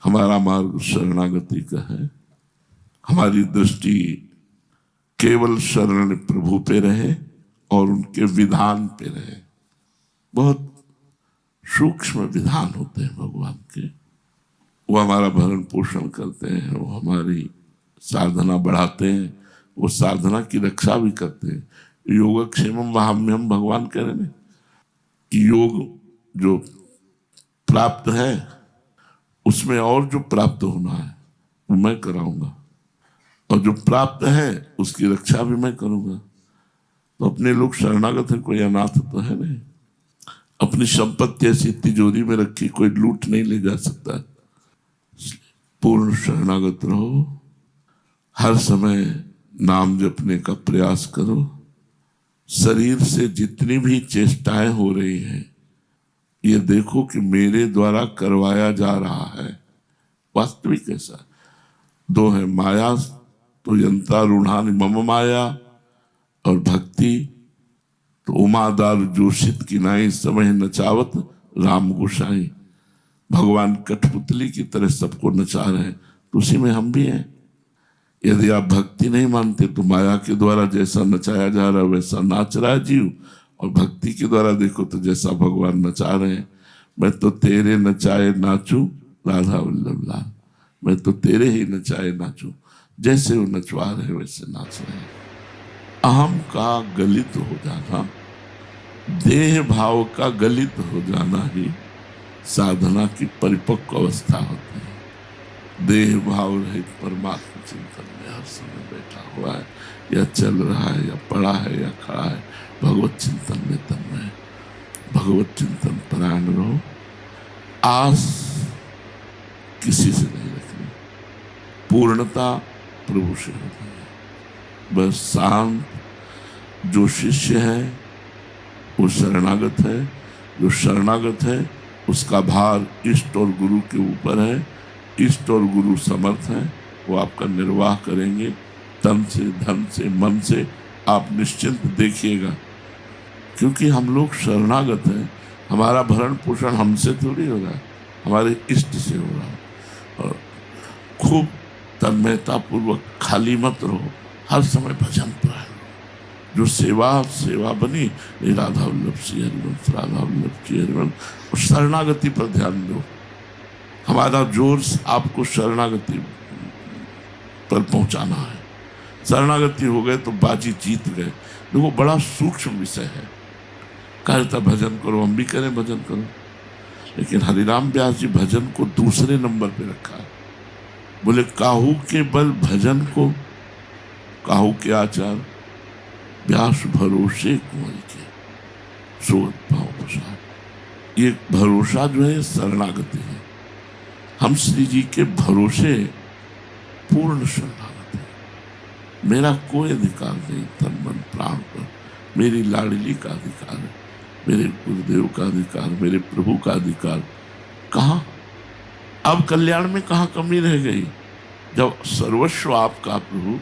हमारा मार्ग शरणागति का है। हमारी दृष्टि केवल शरण प्रभु पे रहे और उनके विधान पे रहे। बहुत सूक्ष्म विधान होते हैं भगवान के, वो हमारा भरण पोषण करते हैं, वो हमारी साधना बढ़ाते हैं, वो साधना की रक्षा भी करते हैं। योगक्षेमम वहाम्यहम, भगवान कह रहे हैं कि योग जो प्राप्त है उसमें और जो प्राप्त होना है वो मैं कराऊंगा, और जो प्राप्त है उसकी रक्षा भी मैं करूंगा। तो अपने लोग शरणागत है, कोई अनाथ तो है नहीं। अपनी संपत्ति ऐसी तिजोरी में रखी, कोई लूट नहीं ले जा सकता। पूर्ण शरणागत रहो, हर समय नाम जपने का प्रयास करो। शरीर से जितनी भी चेष्टाएं हो रही हैं ये देखो कि मेरे द्वारा करवाया जा रहा है। वास्तविक ऐसा दो है, माया तो यंत्रा रूढ़ानि मम माया, और भक्ति तो उमादार जोशित की नाई समय नचावत राम गोसाई। भगवान कठपुतली की तरह सबको नचा रहे हैं, तो उसी में हम भी हैं। यदि आप भक्ति नहीं मानते तो माया के द्वारा जैसा नचाया जा रहा है वैसा नाच रहा है जीव, और भक्ति के द्वारा देखो तो जैसा भगवान नचा रहे हैं। मैं तो तेरे नचाए नाचूं राधा वल्लभ लाल, मैं तो तेरे ही नचाए नाचूं, जैसे वो नचवा रहे वैसे नाच रहे हैं। अहम का गलित हो जाना, देह भाव का गलित हो जाना ही साधना की परिपक्व अवस्था होती है। देह भाव रहित परमात्मा चिंतन में हर समय बैठा हुआ है, या चल रहा है, या पड़ा है, या खड़ा है, भगवत चिंतन में तन्मय, भगवत चिंतन परायण रहो। आस किसी से नहीं रखनी, पूर्णता प्रभु से होती है। बस शांत जो शिष्य है वो शरणागत है, जो शरणागत है उसका भार इष्ट और गुरु के ऊपर है। इष्ट और गुरु समर्थ हैं, वो आपका निर्वाह करेंगे तन से, धन से, मन से। आप निश्चिंत देखिएगा, क्योंकि हम लोग शरणागत हैं। हमारा भरण पोषण हमसे थोड़ी हो रहा है, हमारे इष्ट से हो रहा है। और खूब तन्मयता पूर्वक खाली मत रहो, हर समय भजन परायण। जो सेवा बनी, राधा वल्लभ श्री हरिवंश, राधा वल्लभ श्री हरिवंश। और शरणागति पर ध्यान दो। हमारा जोर आपको शरणागति पर पहुंचाना है। शरणागति हो गए तो बाजी जीत गए। देखो बड़ा सूक्ष्म विषय है। कहता भजन करो, हम भी करें भजन करो, लेकिन हरिराम व्यास जी भजन को दूसरे नंबर पे रखा है। बोले काहू के बल भजन को, काहू के आचार व्यास भरोसे कुंवर के सोत पाँव प्रसाद। ये भरोसा जो है शरणागति है। हम श्री जी के भरोसे पूर्ण शरणागत है। मेरा कोई अधिकार नहीं तन मन प्राण पर, मेरी लाडली का अधिकार है, मेरे गुरुदेव का अधिकार, मेरे प्रभु का अधिकार। कहाँ अब कल्याण में कहाँ कमी रह गई? जब सर्वस्व आपका प्रभु,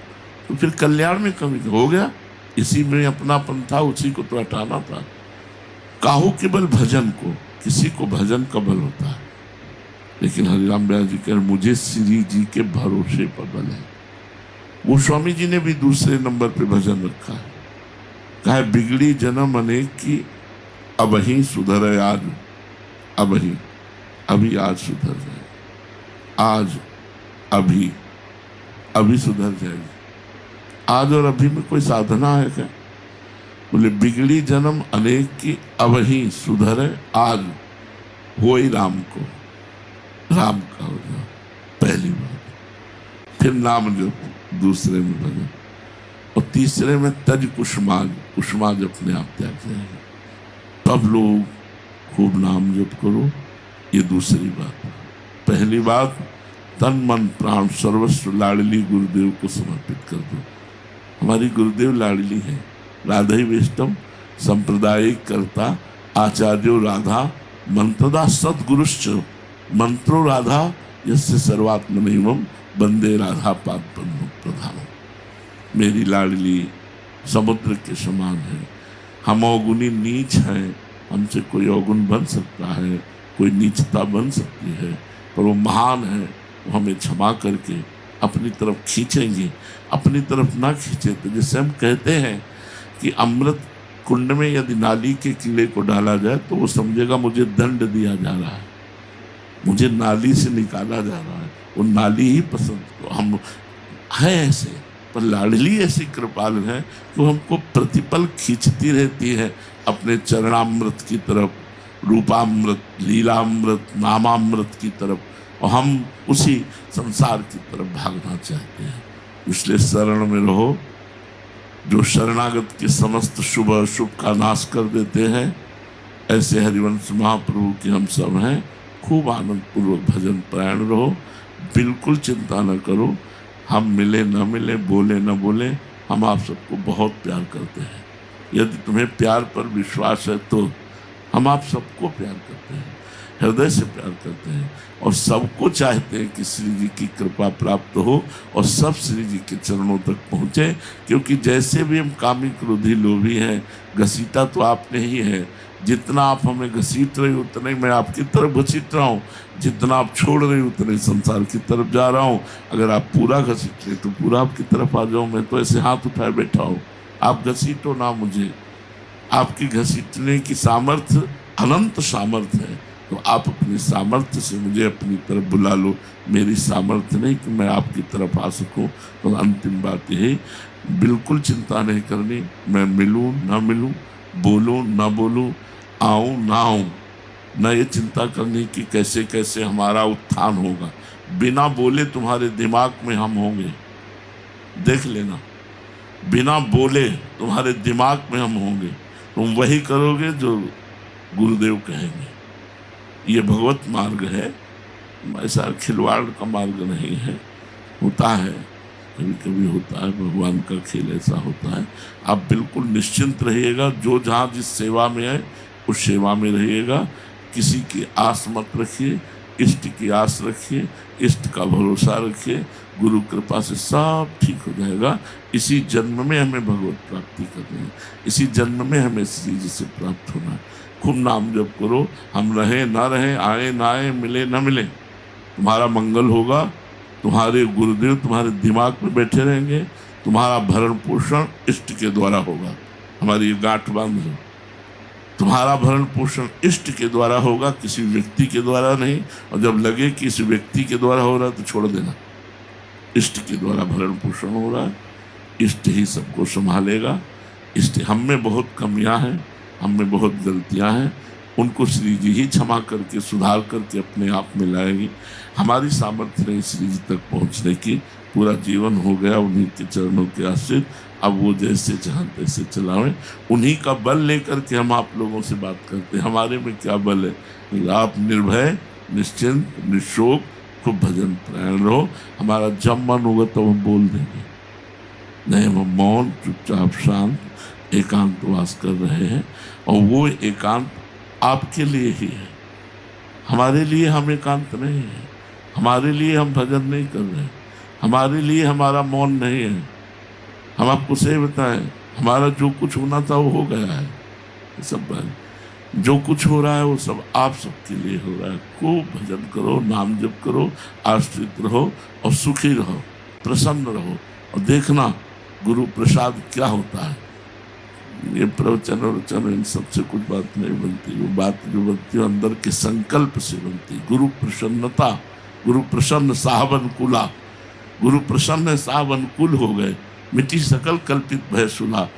तो फिर कल्याण में कमी हो गया? इसी में अपनापन था, उसी को तो हटाना था। काहू के बल भजन को, किसी को भजन का बल होता है, लेकिन हरिराम व्यास जी कह मुझे श्री जी के भरोसे पर बल है। वो स्वामी जी ने भी दूसरे नंबर पे भजन रखा है। कहा है बिगड़ी जन्म अनेक की, अब ही सुधर आज, अब ही, अभी आज सुधर जाए, आज अभी, अभी सुधर जाएगी। आज और अभी में कोई साधना है क्या? बोले बिगड़ी जन्म अनेक की, अब ही सुधर आज, हो ही राम को, राम का हो जाओ, पहली बात। फिर नाम जो दूसरे में भजन, और तीसरे में तज कुसुमाज, कुसुमाज अपने आप त्याग जाएगा। सब लोग खूब नाम जप करो, ये दूसरी बात। पहली बात तन मन प्राण सर्वस्व लाडली गुरुदेव को समर्पित कर दो। हमारी गुरुदेव लाडली है। राधा वेष्टम संप्रदायिक करता आचार्यो राधा मंत्रदा सदगुरुश्च, मंत्रो राधा यस्य सर्वात्मनैवम वंदे राधा पाद प्रधानम। मेरी लाडली समुद्र के समान है। हम अवगुणी नीच हैं, हमसे कोई अवगुण बन सकता है, कोई नीचता बन सकती है, पर वो महान है, वो हमें क्षमा करके अपनी तरफ खींचेंगे। अपनी तरफ ना खींचे तो जैसे हम कहते हैं कि अमृत कुंड में यदि नाली के कीड़े को डाला जाए तो वो समझेगा मुझे दंड दिया जा रहा है, मुझे नाली से निकाला जा रहा है, वो नाली ही पसंद हम है ऐसे। पर लाडली ऐसी कृपाल है कि हमको प्रतिपल खींचती रहती है अपने चरणामृत की तरफ, रूपामृत, लीलामृत, नामामृत की तरफ, और हम उसी संसार की तरफ भागना चाहते हैं। इसलिए शरण में रहो। जो शरणागत के समस्त शुभ अशुभ का नाश कर देते हैं, ऐसे हरिवंश महाप्रभु के हम सब हैं। खूब आनंद पूर्वक भजन परायण रहो, बिल्कुल चिंता न करो। हम मिले न मिले, बोले न बोले, हम आप सबको बहुत प्यार करते हैं। यदि तुम्हें प्यार पर विश्वास है तो हम आप सबको प्यार करते हैं, हृदय से प्यार करते हैं, और सबको चाहते हैं कि श्री जी की कृपा प्राप्त हो और सब श्री जी के चरणों तक पहुँचे। क्योंकि जैसे भी हम कामी क्रोधी लोभी हैं, घसीटा तो आपने ही है। जितना आप हमें घसीट रहे उतना ही मैं आपकी तरफ घसीट रहा हूँ, जितना आप छोड़ रहे उतने संसार की तरफ जा रहा हूँ। अगर आप पूरा घसीट रहे तो पूरा आपकी तरफ आ जाऊँ। मैं तो ऐसे हाथ उठाए बैठा हूँ, आप घसीटो ना मुझे। आपकी घसीटने की सामर्थ्य अनंत सामर्थ्य है, तो आप अपनी सामर्थ्य से मुझे अपनी तरफ बुला लो। मेरी सामर्थ्य नहीं कि मैं आपकी तरफ आ सकूं। तो अंतिम बात यही, बिल्कुल चिंता नहीं करनी। मैं मिलूं ना मिलूं, बोलूं ना बोलूं, आऊं ना आऊं, न ये चिंता करनी कि कैसे कैसे हमारा उत्थान होगा। बिना बोले तुम्हारे दिमाग में हम होंगे, देख लेना। बिना बोले तुम्हारे दिमाग में हम होंगे, तुम वही करोगे जो गुरुदेव कहेंगे। ये भगवत मार्ग है, ऐसा खिलवाड़ का मार्ग नहीं है। होता है, कभी कभी होता है, भगवान का खेल ऐसा होता है। आप बिल्कुल निश्चिंत रहिएगा। जो जहाँ जिस सेवा में है उस सेवा में रहिएगा। किसी की आस मत रखिए, इष्ट की आस रखिए, इष्ट का भरोसा रखिए। गुरु कृपा से सब ठीक हो जाएगा। इसी जन्म में हमें भगवत प्राप्ति करनी है, इसी जन्म में हमें श्री जी से प्राप्त होना है। खूब नाम जप करो। हम रहें ना रहें, आए ना आए, मिले ना मिले, तुम्हारा मंगल होगा। तुम्हारे गुरुदेव तुम्हारे दिमाग में बैठे रहेंगे। तुम्हारा भरण पोषण इष्ट के द्वारा होगा। हमारी ये गांठ बांध लो, तुम्हारा भरण पोषण इष्ट के द्वारा होगा, किसी व्यक्ति के द्वारा नहीं। और जब लगे कि इस व्यक्ति के द्वारा हो रहा है तो छोड़ देना। इष्ट के द्वारा भरण पोषण हो रहा है, इष्ट ही सबको संभालेगा। इष्ट हम में बहुत कमियां हैं, हम में बहुत गलतियां हैं, उनको श्री जी ही क्षमा करके सुधार करके अपने आप में लाएंगी। हमारी सामर्थ्य नहीं श्री जी तक पहुंचने की। पूरा जीवन हो गया उन्हीं के चरणों के आश्रित। अब वो जैसे चाहें तैसे चलावें। उन्हीं का बल लेकर के हम आप लोगों से बात करते हैं। हमारे में क्या बल है? आप निर्भय, निश्चिंत, निशोक खूब भजन परायण रहो। हमारा जब मन होगा तो हम बोल देंगे, नहीं हम मौन चुपचाप शांत एकांतवास कर रहे हैं। और वो एकांत आपके लिए ही है, हमारे लिए हम एकांत नहीं है। हमारे लिए हम भजन नहीं कर रहे, हमारे लिए हमारा मौन नहीं है। हम आपको सही बताएं, हमारा जो कुछ होना था वो हो गया है। सब जो कुछ हो रहा है वो सब आप सबके लिए हो रहा है। खूब भजन करो, नाम जप करो, आश्रित रहो और सुखी रहो, प्रसन्न रहो। और देखना गुरु प्रसाद क्या होता है। ये प्रवचन और वचन इन सबसे कुछ बात नहीं बनती। वो बात जो बनती है अंदर के संकल्प से बनती। गुरु प्रसन्नता, गुरु प्रसन्न साहब अनुकूला। गुरु प्रसन्न साहब अनुकूल हो गए, मिट्टी सकल कल्पित भय सुना।